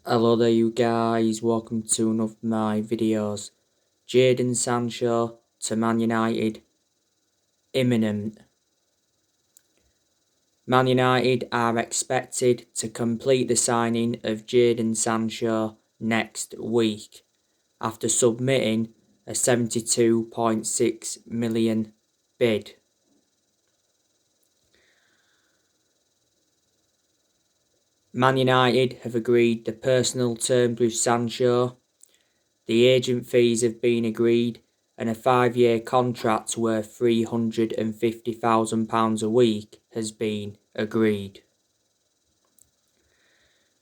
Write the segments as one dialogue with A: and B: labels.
A: Hello there you guys, welcome to one of my videos. Jadon Sancho to Man United, imminent. Man United are expected to complete the signing of Jadon Sancho next week after submitting a 72.6 million bid. Man United have agreed the personal terms with Sancho. The agent fees have been agreed and a 5-year contract worth £350,000 a week has been agreed.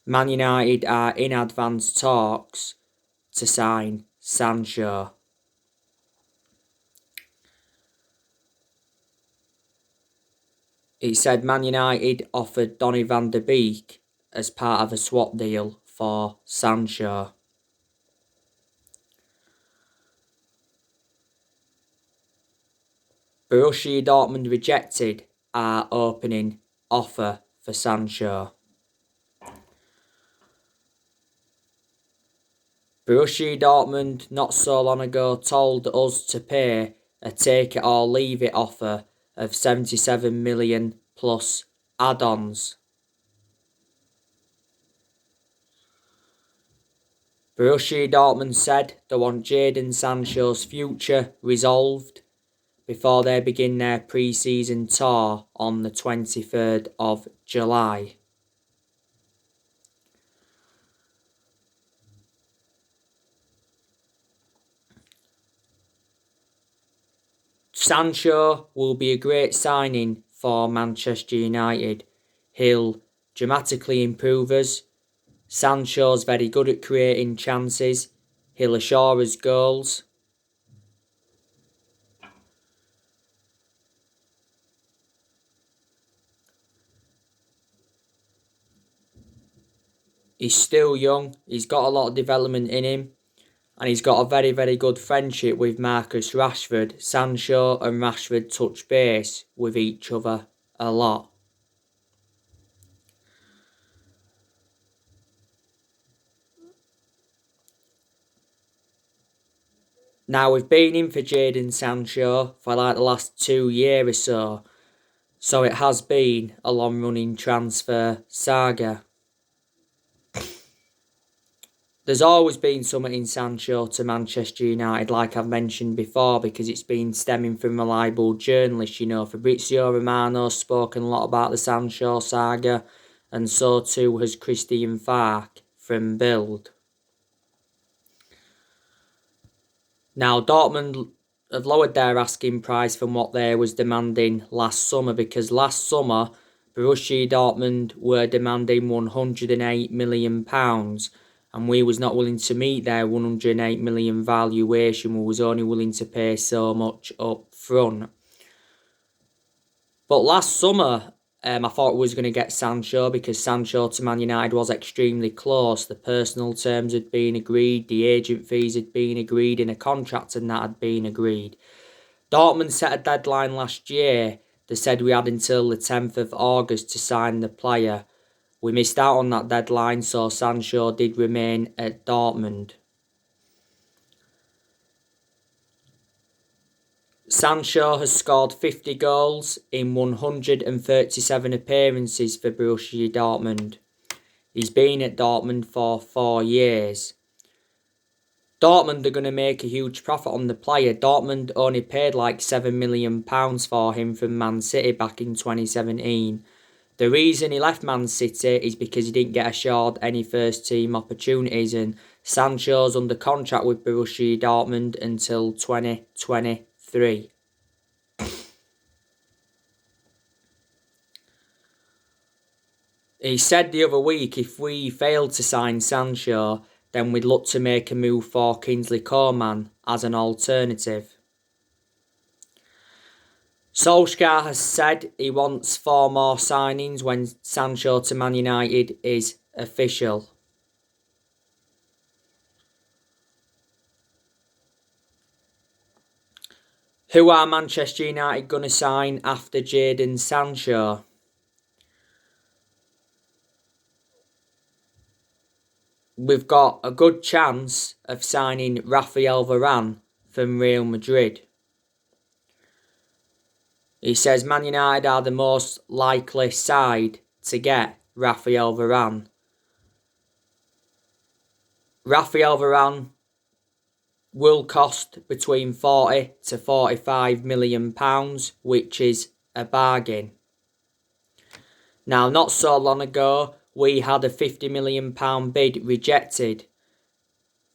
A: Man United are in advanced talks to sign Sancho. It said Man United offered Donny van der Beek as part of a swap deal for Sancho. Borussia Dortmund rejected our opening offer for Sancho. Borussia Dortmund not so long ago told us to pay a take it or leave it offer of 77 million plus add-ons. Borussia Dortmund said they want Jadon Sancho's future resolved before they begin their pre-season tour on the 23rd of July. Sancho will be a great signing for Manchester United. He'll dramatically improve us. Sancho's very good at creating chances. He'll assure us goals. He's still young. He's got a lot of development in him. And he's got a very, very good friendship with Marcus Rashford. Sancho and Rashford touch base with each other a lot. Now, we've been in for Jadon Sancho for like the last 2 years or so. So it has been a long-running transfer saga. There's always been something in Sancho to Manchester United, like I've mentioned before, because it's been stemming from reliable journalists. Fabrizio Romano's spoken a lot about the Sancho saga, and so too has Christian Falk from Bild. Now, Dortmund have lowered their asking price from what they was demanding last summer, because last summer Borussia Dortmund were demanding £108 million, and we was not willing to meet their 108 million valuation. We was only willing to pay so much up front. But last summer, I thought we was going to get Sancho, because Sancho to Man United was extremely close. The personal terms had been agreed, the agent fees had been agreed, and a contract and that had been agreed. Dortmund set a deadline last year. They said we had until the 10th of August to sign the player. We missed out on that deadline, so Sancho did remain at Dortmund. Sancho has scored 50 goals in 137 appearances for Borussia Dortmund. He's been at Dortmund for 4 years. Dortmund are going to make a huge profit on the player. Dortmund only paid like £7 million for him from Man City back in 2017. The reason he left Man City is because he didn't get assured any first team opportunities, and Sancho's under contract with Borussia Dortmund until 2023. He said the other week if we failed to sign Sancho, then we'd look to make a move for Kingsley Coman as an alternative. Solskjaer has said he wants 4 more signings when Sancho to Man United is official. Who are Manchester United going to sign after Jadon Sancho? we've got a good chance of signing Rafael Varane from Real Madrid. He says Man United are the most likely side to get Rafael Varane. Rafael Varane will cost between 40 to 45 million pounds, which is a bargain. Now, not so long ago, we had a 50 million pound bid rejected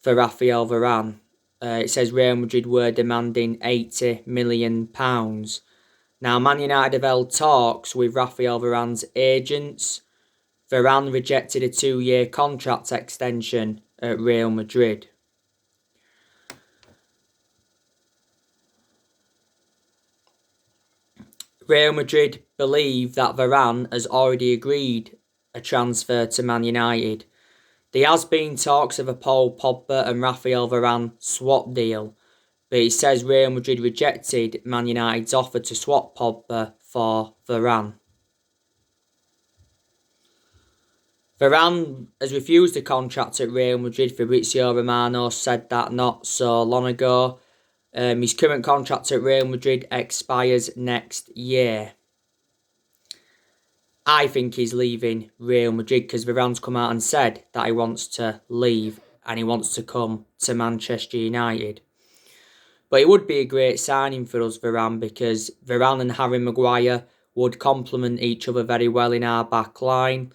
A: for Rafael Varane. It says Real Madrid were demanding 80 million pounds. Now, Man United have held talks with Rafael Varane's agents. Varane rejected a 2-year contract extension at Real Madrid. Real Madrid believe that Varane has already agreed a transfer to Man United. There has been talks of a Paul Pogba and Rafael Varane swap deal, but it says Real Madrid rejected Man United's offer to swap Pogba for Varane. Varane has refused a contract at Real Madrid. Fabrizio Romano said that not so long ago. His current contract at Real Madrid expires next year. I think he's leaving Real Madrid because Varane's come out and said that he wants to leave and he wants to come to Manchester United. But it would be a great signing for us, Varane, because Varane and Harry Maguire would complement each other very well in our back line.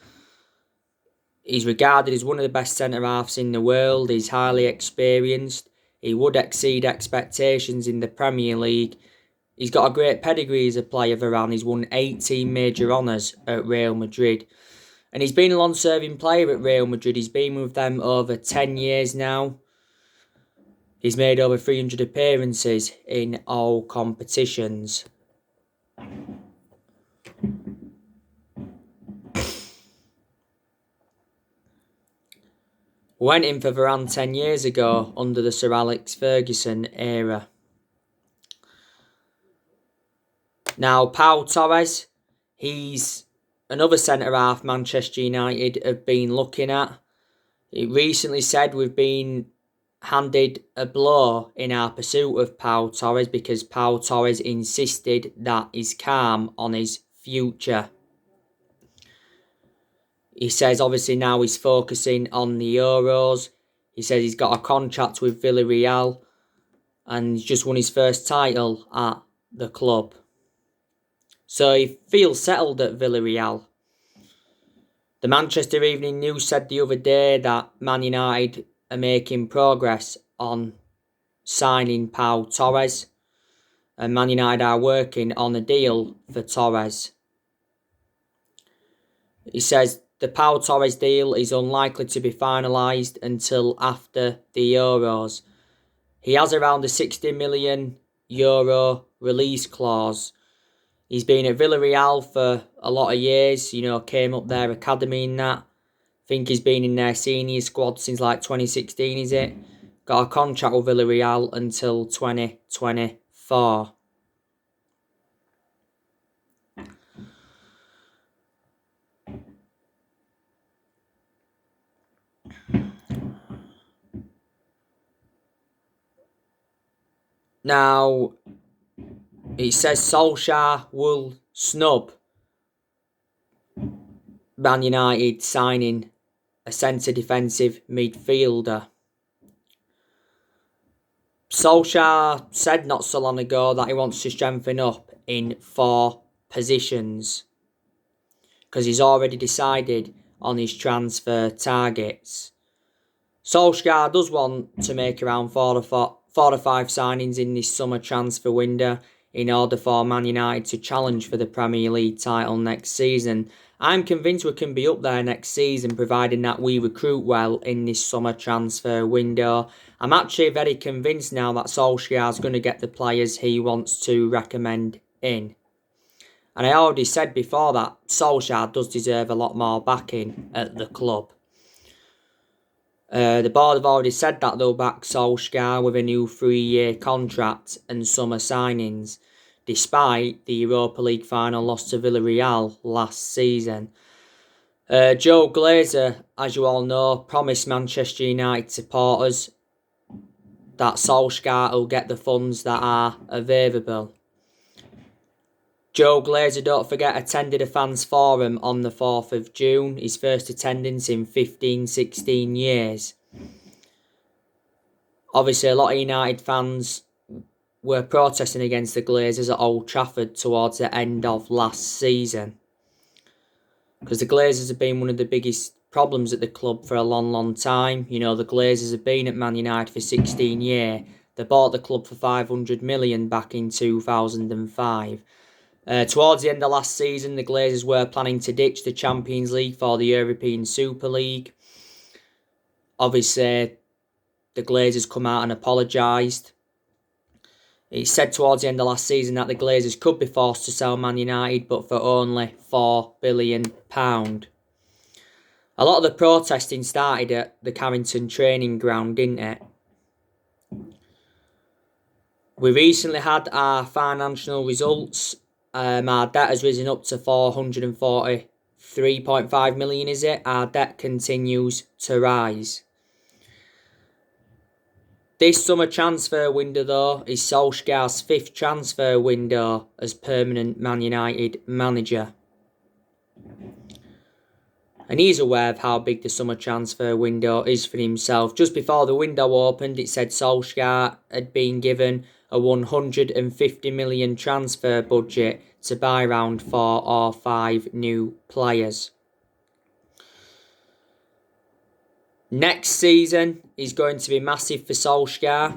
A: He's regarded as one of the best centre-halves in the world. He's highly experienced. He would exceed expectations in the Premier League. He's got a great pedigree as a player, Varane. He's won 18 major honours at Real Madrid. And he's been a long-serving player at Real Madrid. He's been with them over 10 years now. He's made over 300 appearances in all competitions. Went in for Varane 10 years ago under the Sir Alex Ferguson era. Now, Pau Torres, he's another centre-half Manchester United have been looking at. It recently said we've been handed a blow in our pursuit of Pau Torres because Pau Torres insisted that he's calm on his future. He says obviously now he's focusing on the Euros. He says he's got a contract with Villarreal and he's just won his first title at the club. So he feels settled at Villarreal. The Manchester Evening News said the other day that Man United are making progress on signing Pau Torres. And Man United are working on a deal for Torres. He says the Pau Torres deal is unlikely to be finalised until after the Euros. He has around a €60 million release clause. He's been at Villarreal for a lot of years, came up their academy and that. I think he's been in their senior squad since like 2016, is it? Got a contract with Villarreal until 2024. Now, it says Solskjaer will snub Man United signing a centre defensive midfielder. Solskjaer said not so long ago that he wants to strengthen up in 4 positions because he's already decided on his transfer targets. Solskjaer does want to make around 4 or 5 signings in this summer transfer window in order for Man United to challenge for the Premier League title next season. I'm convinced we can be up there next season providing that we recruit well in this summer transfer window. I'm actually very convinced now that Solskjaer's going to get the players he wants to recommend in. And I already said before that Solskjaer does deserve a lot more backing at the club. The board have already said that they'll back Solskjaer with a new 3-year contract and summer signings, despite the Europa League final loss to Villarreal last season. Joe Glazer, as you all know, promised Manchester United supporters that Solskjaer will get the funds that are available. Joe Glazer, don't forget, attended a fans forum on the 4th of June, his first attendance in 15-16 years. Obviously, a lot of United fans were protesting against the Glazers at Old Trafford towards the end of last season, because the Glazers have been one of the biggest problems at the club for a long time. You know, the Glazers have been at Man United for 16 years. They bought the club for 500 million back in 2005. Towards the end of last season, the Glazers were planning to ditch the Champions League for the European Super League. Obviously, the Glazers come out and apologised. It said towards the end of last season that the Glazers could be forced to sell Man United, but for only £4 billion. A lot of the protesting started at the Carrington training ground, didn't it? We recently had our financial results. Our debt has risen up to 443.5 million, is it? Our debt continues to rise. This summer transfer window, though, is Solskjaer's 5th transfer window as permanent Man United manager. And he's aware of how big the summer transfer window is for himself. Just before the window opened, it said Solskjaer had been given a 150 million transfer budget to buy around 4 or 5 new players. Next season is going to be massive for Solskjaer,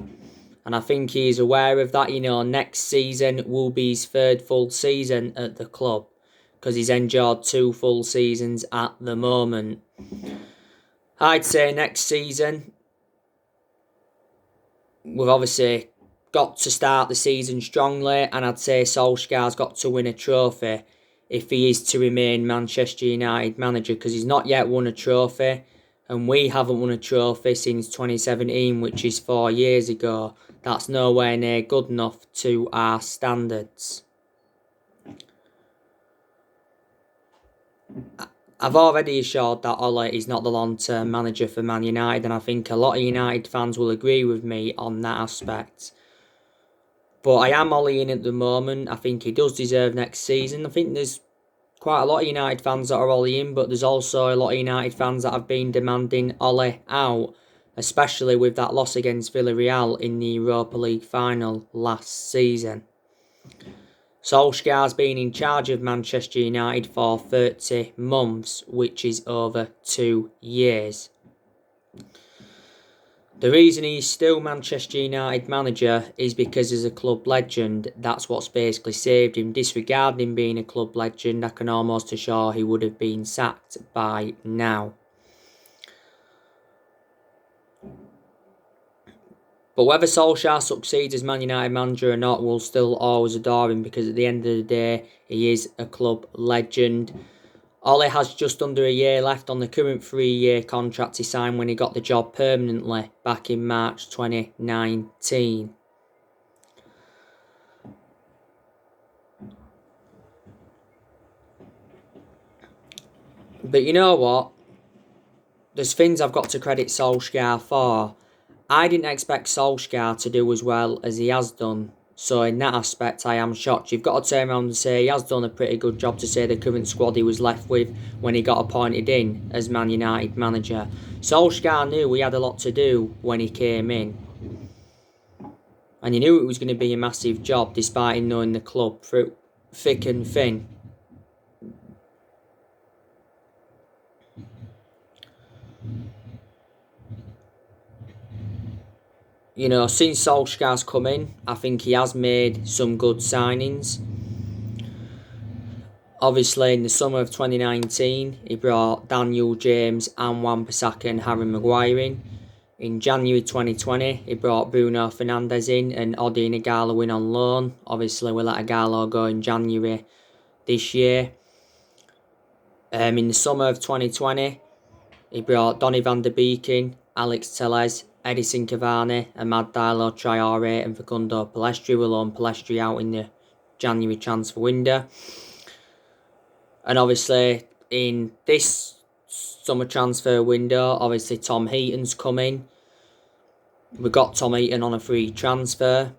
A: and I think he's aware of that. You know, next season will be his 3rd full season at the club, because he's endured 2 full seasons at the moment. I'd say next season, we've obviously got to start the season strongly, and I'd say Solskjaer's got to win a trophy if he is to remain Manchester United manager, because he's not yet won a trophy, and we haven't won a trophy since 2017, which is 4 years ago. That's nowhere near good enough to our standards. I've already assured that Ole is not the long-term manager for Man United, and I think a lot of United fans will agree with me on that aspect. But I am Ole in at the moment. I think he does deserve next season. I think there's quite a lot of United fans that are Ole in, but there's also a lot of United fans that have been demanding Ole out, especially with that loss against Villarreal in the Europa League final last season. Solskjaer's been in charge of Manchester United for 30 months, which is over 2 years. The reason he's still Manchester United manager is because he's a club legend. That's what's basically saved him. Disregarding being a club legend, I can almost assure he would have been sacked by now. But whether Solskjaer succeeds as Man United manager or not, we'll still always adore him, because at the end of the day, he is a club legend. Ole has just under a year left on the current 3-year contract he signed when he got the job permanently back in March 2019. But you know what? There's things I've got to credit Solskjaer for. I didn't expect Solskjaer to do as well as he has done. So in that aspect, I am shocked. You've got to turn around and say he has done a pretty good job to say the current squad he was left with when he got appointed in as Man United manager. Solskjaer knew he had a lot to do when he came in. And he knew it was going to be a massive job, despite him knowing the club through thick and thin. You know, since Solskjaer's come in, I think he has made some good signings. Obviously, in the summer of 2019, he brought Daniel James and Wan-Bissaka and Harry Maguire in. In January 2020, he brought Bruno Fernandes in and Odi Ighalo in on loan. Obviously, we let Ighalo go in January this year. In the summer of 2020, he brought Donny van de Beek in, Alex Telles, Edison Cavani, Amad Diallo Traore and Facundo Pellistri. Will loan Pellistri out in the January transfer window. And obviously, in this summer transfer window. Obviously, Tom Heaton's coming. We got Tom Heaton on a free transfer.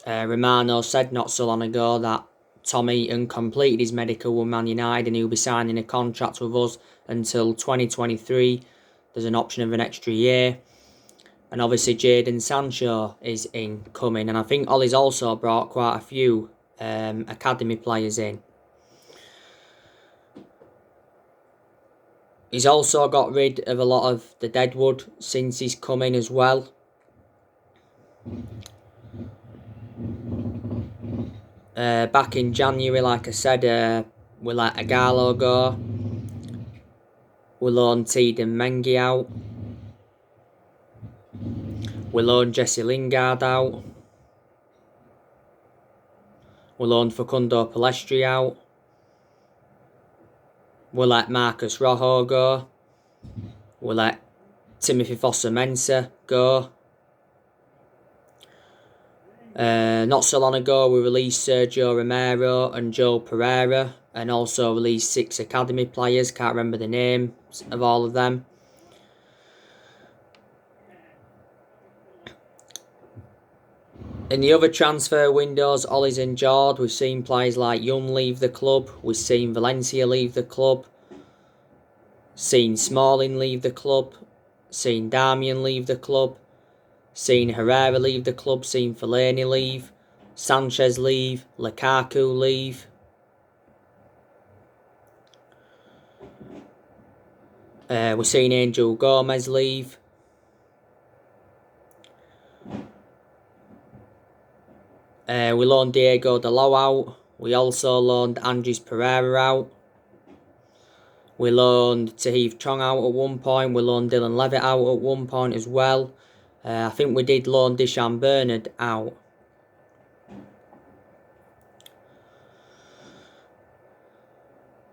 A: Romano said not so long ago that Tom Heaton completed his medical with Man United and he'll be signing a contract with us until 2023. There's an option of an extra year. And obviously Jadon Sancho is incoming. And I think Ollie's also brought quite a few academy players in. He's also got rid of a lot of the deadwood since he's come in as well. Back in January, like I said, we let Agallo go. We loaned Teden Mengi out. We loaned Jesse Lingard out. We loaned Facundo Pellistri out. We let Marcus Rojo go. We let Timothy Fosu-Mensah go. Not so long ago, we released Sergio Romero and Joe Pereira, and also released 6 academy players. Can't remember the names of all of them. In the other transfer windows, Ollie's enjoyed. We've seen players like Young leave the club. We've seen Valencia leave the club. Seen Smalling leave the club. Seen Darmian leave the club. Seen Herrera leave the club. Seen Fellaini leave. Sanchez leave. Lukaku leave. We've seen Angel Gomez leave. We loaned Diego Dalot out. We also loaned Andres Pereira out. We loaned Tahith Chong out at one point. We loaned Dylan Levitt out at one point as well. I think we did loan Dishan Bernard out.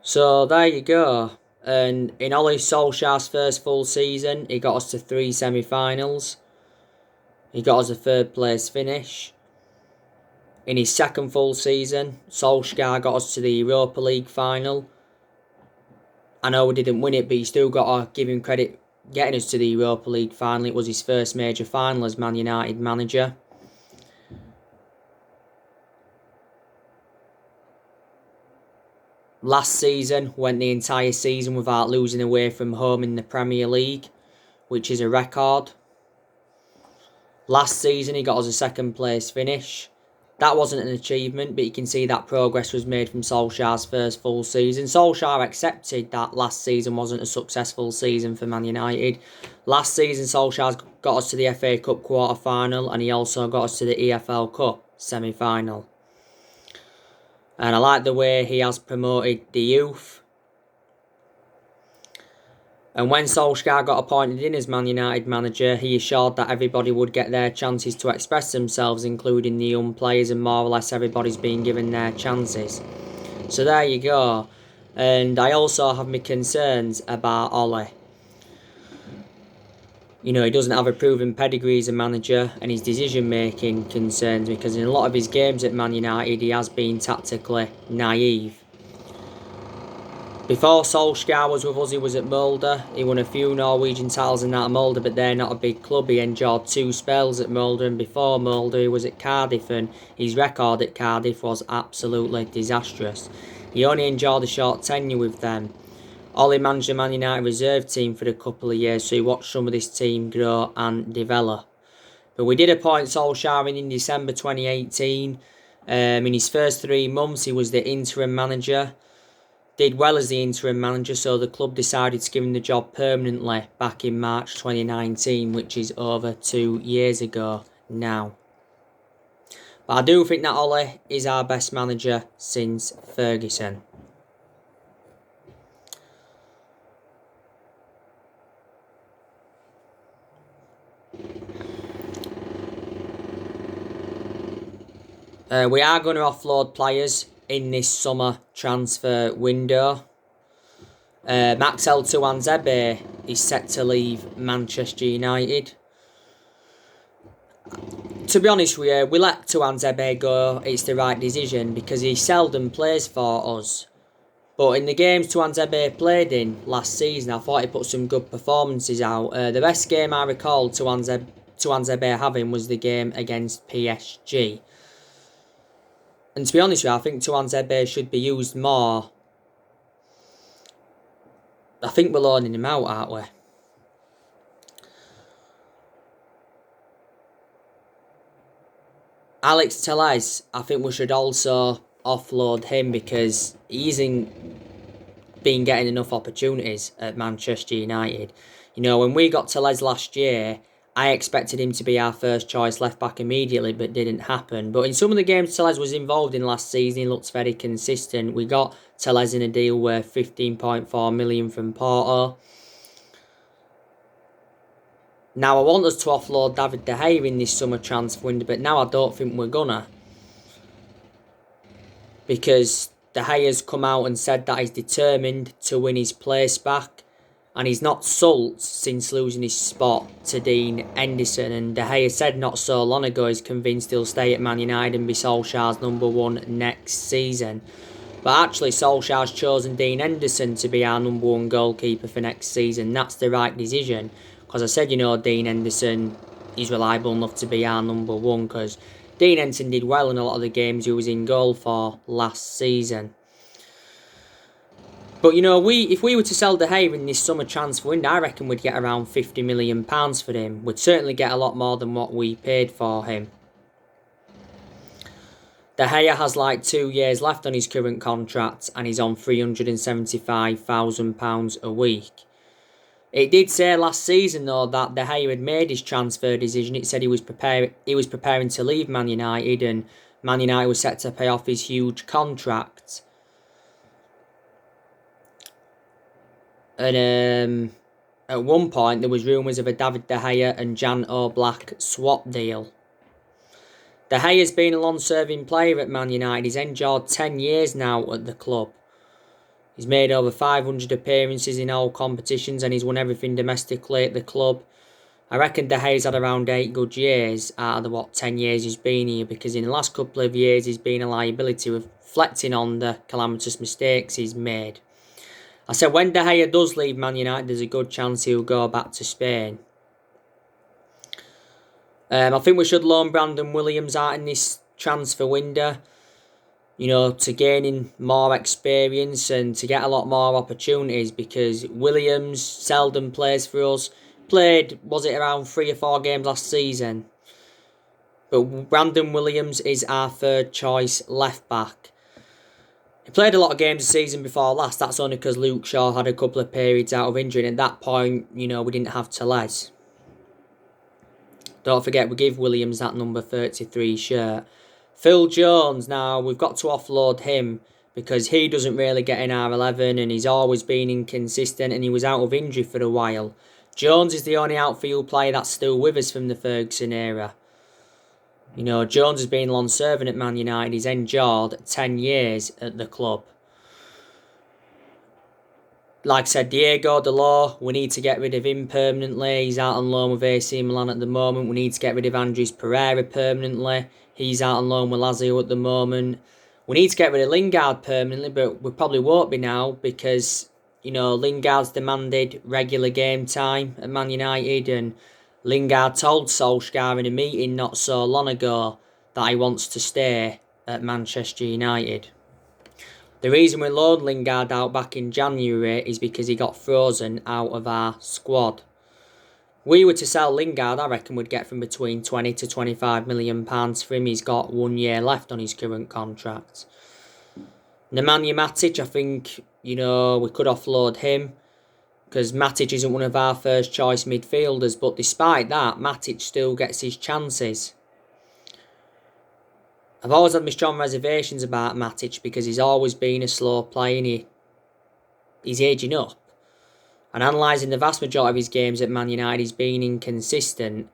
A: So there you go. And in Ole Solskjaer's first full season, he got us to 3 semi-finals. He got us a 3rd place finish. In his second full season, Solskjaer got us to the Europa League final. I know we didn't win it, but you still got to give him credit getting us to the Europa League final. It was his first major final as Man United manager. Last season, went the entire season without losing away from home in the Premier League, which is a record. Last season, he got us a 2nd place finish. That wasn't an achievement, but you can see that progress was made from Solskjaer's first full season. Solskjaer accepted that last season wasn't a successful season for Man United. Last season, Solskjaer got us to the FA Cup quarter-final, and he also got us to the EFL Cup semi-final. And I like the way he has promoted the youth. And when Solskjaer got appointed in as Man United manager, he assured that everybody would get their chances to express themselves, including the young players, and more or less everybody's been given their chances. So there you go. And I also have my concerns about Ole. You know, he doesn't have a proven pedigree as a manager, and his decision-making concerns me, because in a lot of his games at Man United, he has been tactically naive. Before Solskjaer was with us, he was at Molde. He won a few Norwegian titles in that at Molde, but they're not a big club. He enjoyed 2 spells at Molde, and before Molde, he was at Cardiff, and his record at Cardiff was absolutely disastrous. He only enjoyed a short tenure with them. Ole managed the Man United reserve team for a couple of years, so he watched some of this team grow and develop. But we did appoint Solskjaer in December 2018. In his first 3 months, he was the interim manager. Did well as the interim manager, so the club decided to give him the job permanently back in March 2019, which is over 2 years ago now. But I do think that Ole is our best manager since Ferguson. We are going to offload players in this summer transfer window. Maxwell Tuanzebe is set to leave Manchester United. To be honest with you, we let Tuanzebe go. It's the right decision because he seldom plays for us. But in the games Tuanzebe played in last season, I thought he put some good performances out. The best game I recall Tuanzebe having was the game against PSG. And to be honest with you, I think Tuanzebe should be used more. I think we're loaning him out, aren't we? Alex Telles, I think we should also offload him because he isn't been getting enough opportunities at Manchester United. You know, when we got Telles last year, I expected him to be our first choice left back immediately, but didn't happen. But in some of the games Telles was involved in last season, he looks very consistent. We got Telles in a deal worth 15.4 million from Porto. Now I want us to offload David De Gea in this summer transfer window, but now I don't think we're gonna. Because De Gea's come out and said that he's determined to win his place back. And he's not sulked since losing his spot to Dean Henderson. And De Gea said not so long ago he's convinced he'll stay at Man United and be Solskjaer's #1 next season. But actually Solskjaer's chosen Dean Henderson to be our #1 goalkeeper for next season. That's the right decision. Because I said, you know, Dean Henderson, he's reliable enough to be our #1. Because Dean Henderson did well in a lot of the games he was in goal for last season. But, you know, if we were to sell De Gea in this summer transfer window, I reckon we'd get around £50 million for him. We'd certainly get a lot more than what we paid for him. De Gea has like 2 years left on his current contract and he's on £375,000 a week. It did say last season, though, that De Gea had made his transfer decision. It said he was preparing to leave Man United and Man United was set to pay off his huge contract. And at one point, there was rumours of a David De Gea and Jan Oblak swap deal. De Gea's been a long-serving player at Man United. He's endured 10 years now at the club. He's made over 500 appearances in all competitions and he's won everything domestically at the club. I reckon De Gea's had around 8 good years out of the 10 years he's been here, because in the last couple of years he's been a liability, reflecting on the calamitous mistakes he's made. I said when De Gea does leave Man United, there's a good chance he'll go back to Spain. I think we should loan Brandon Williams out in this transfer window, you know, to gain more experience and to get a lot more opportunities, because Williams seldom plays for us. Played, was it around 3 or 4 games last season? But Brandon Williams is our third choice left back. He played a lot of games the season before last. That's only because Luke Shaw had a couple of periods out of injury. And at that point, you know, we didn't have Telles. Don't forget, we give Williams that number 33 shirt. Phil Jones, now, we've got to offload him because he doesn't really get in our 11 and he's always been inconsistent and he was out of injury for a while. Jones is the only outfield player that's still with us from the Ferguson era. You know, Jones has been long-serving at Man United. He's endured 10 years at the club. Like I said, Diego Dalot, we need to get rid of him permanently. He's out on loan with AC Milan at the moment. We need to get rid of Andres Pereira permanently. He's out on loan with Lazio at the moment. We need to get rid of Lingard permanently, but we probably won't be now because, you know, Lingard's demanded regular game time at Man United, and Lingard told Solskjaer in a meeting not so long ago that he wants to stay at Manchester United. The reason we loaned Lingard out back in January is because he got frozen out of our squad. We were to sell Lingard, I reckon we'd get from between 20 to 25 million pounds for him. He's got 1 year left on his current contract. Nemanja Matic, I think, you know, we could offload him because Matic isn't one of our first choice midfielders, but despite that, Matic still gets his chances. I've always had my strong reservations about Matic because he's always been a slow player and he's aging up. And analysing the vast majority of his games at Man United, he's been inconsistent.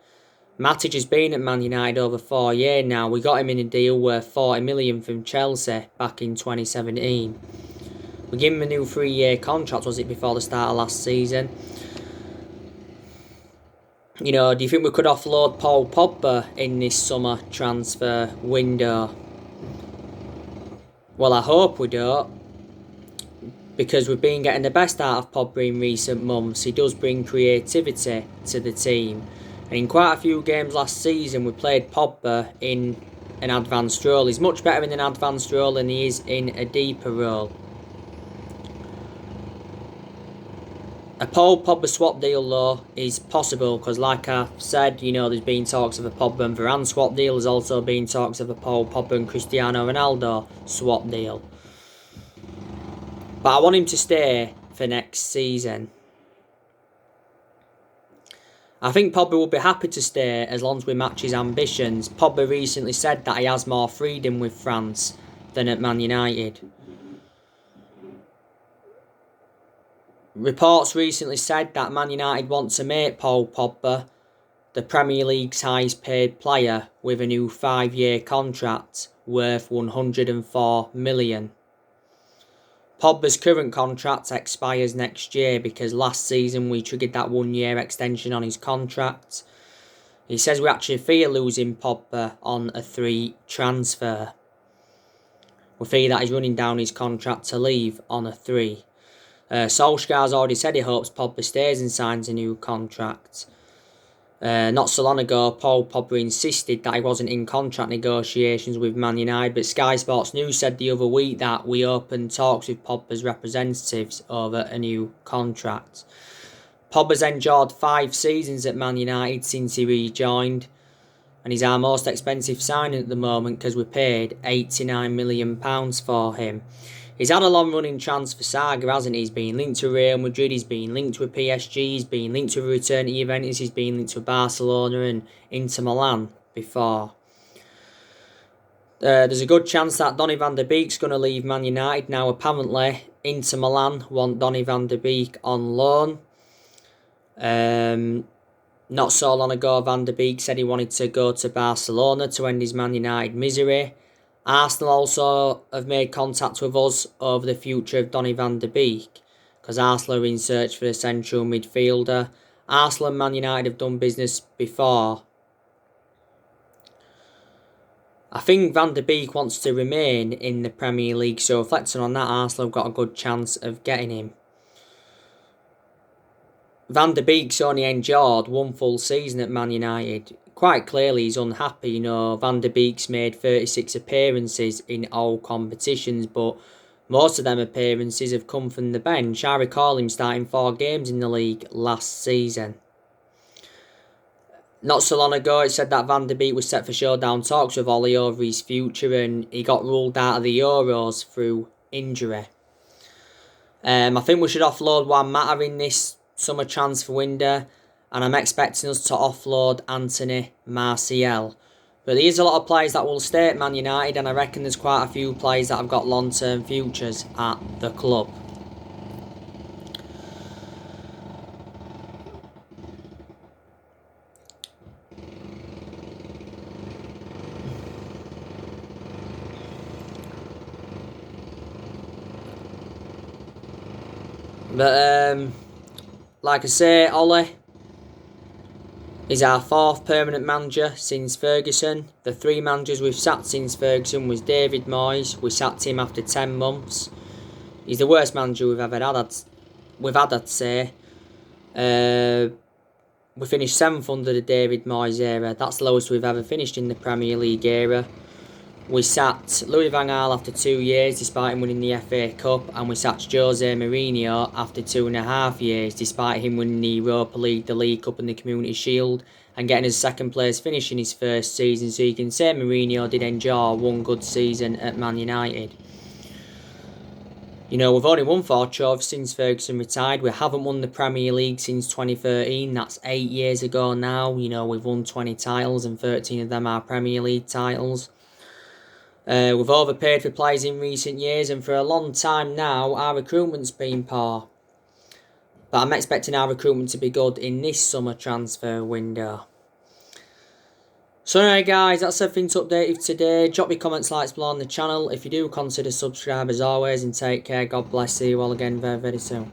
A: Matic has been at Man United over 4 years now. We got him in a deal worth 40 million from Chelsea back in 2017. We gave him a new 3-year contract, was it, before the start of last season? You know, do you think we could offload Paul Pogba in this summer transfer window? Well, I hope we don't. because we've been getting the best out of Pogba in recent months. He does bring creativity to the team. And in quite a few games last season, we played Pogba in an advanced role. He's much better in an advanced role than he is in a deeper role. A Paul Pogba swap deal, though, is possible because, like I said, there's been talks of a Pogba and Varane swap deal. There's also been talks of a Paul Pogba and Cristiano Ronaldo swap deal. But I want him to stay for next season. I think Pogba will be happy to stay as long as we match his ambitions. Pogba recently said that he has more freedom with France than at Man United. Reports recently said that Man United want to make Paul Pogba the Premier League's highest paid player with a new 5-year contract worth £104 million. Pogba's current contract expires next year because last season we triggered that 1-year extension on his contract. He says we actually fear losing Pogba on a 3 transfer. We fear that he's running down his contract to leave on a 3. Solskjaer's already said he hopes Pogba stays and signs a new contract. Not so long ago, Paul Pogba insisted that he wasn't in contract negotiations with Man United, but Sky Sports News said the other week that we opened talks with Pogba's representatives over a new contract. Pogba's endured 5 seasons at Man United since he rejoined, and he's our most expensive signing at the moment because we paid £89 million for him. He's had a long-running transfer saga, hasn't he? He's been linked to Real Madrid, he's been linked with PSG, he's been linked to a return to Juventus, he's been linked to Barcelona and Inter Milan before. There's a good chance that Donny van der Beek's going to leave Man United. Now, apparently, Inter Milan want Donny van der Beek on loan. Not so long ago, Van der Beek said he wanted to go to Barcelona to end his Man United misery. Arsenal also have made contact with us over the future of Donny van der Beek because Arsenal are in search for a central midfielder. Arsenal and Man United have done business before. I think Van der Beek wants to remain in the Premier League, so reflecting on that, Arsenal have got a good chance of getting him. Van der Beek's only endured 1 full season at Man United. Quite clearly he's unhappy. Van der Beek's made 36 appearances in all competitions, but most of them appearances have come from the bench. I recall him starting 4 games in the league last season. Not so long ago it said that Van der Beek was set for showdown talks with Ollie over his future, and he got ruled out of the Euros through injury. I think we should offload Juan Mata in this summer transfer window, and I'm expecting us to offload Anthony Martial. But there's a lot of players that will stay at Man United, and I reckon there's quite a few players that have got long-term futures at the club. But like I say, Ollie is our 4th permanent manager since Ferguson. The 3 managers we've sacked since Ferguson was David Moyes. We sacked him after 10 months. He's the worst manager we've ever had. I'd say. We finished 7th under the David Moyes era. That's the lowest we've ever finished in the Premier League era. We sacked Louis van Gaal after 2 years despite him winning the FA Cup, and we sacked Jose Mourinho after 2.5 years despite him winning the Europa League, the League Cup and the Community Shield and getting his 2nd place finish in his first season. So you can say Mourinho did enjoy 1 good season at Man United. We've only won 4 trophies since Ferguson retired. We haven't won the Premier League since 2013. That's 8 years ago now. We've won 20 titles and 13 of them are Premier League titles. We've overpaid for players in recent years, and for a long time now our recruitment's been poor. But I'm expecting our recruitment to be good in this summer transfer window. So anyway guys, that's everything to update you today. Drop your comments, likes below on the channel. If you do, consider subscribe as always, and take care. God bless you all again very, very soon.